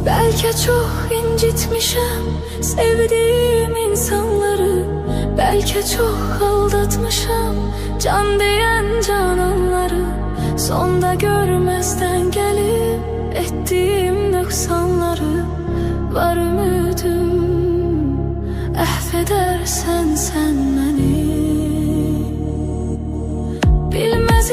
Belki çok incitmişim sevdiğim insanları, belki çok aldatmışım can diyen cananları. Sonda görmezden gelip ettiğim noksanları, var ümidim affedersen sen beni. Bilmez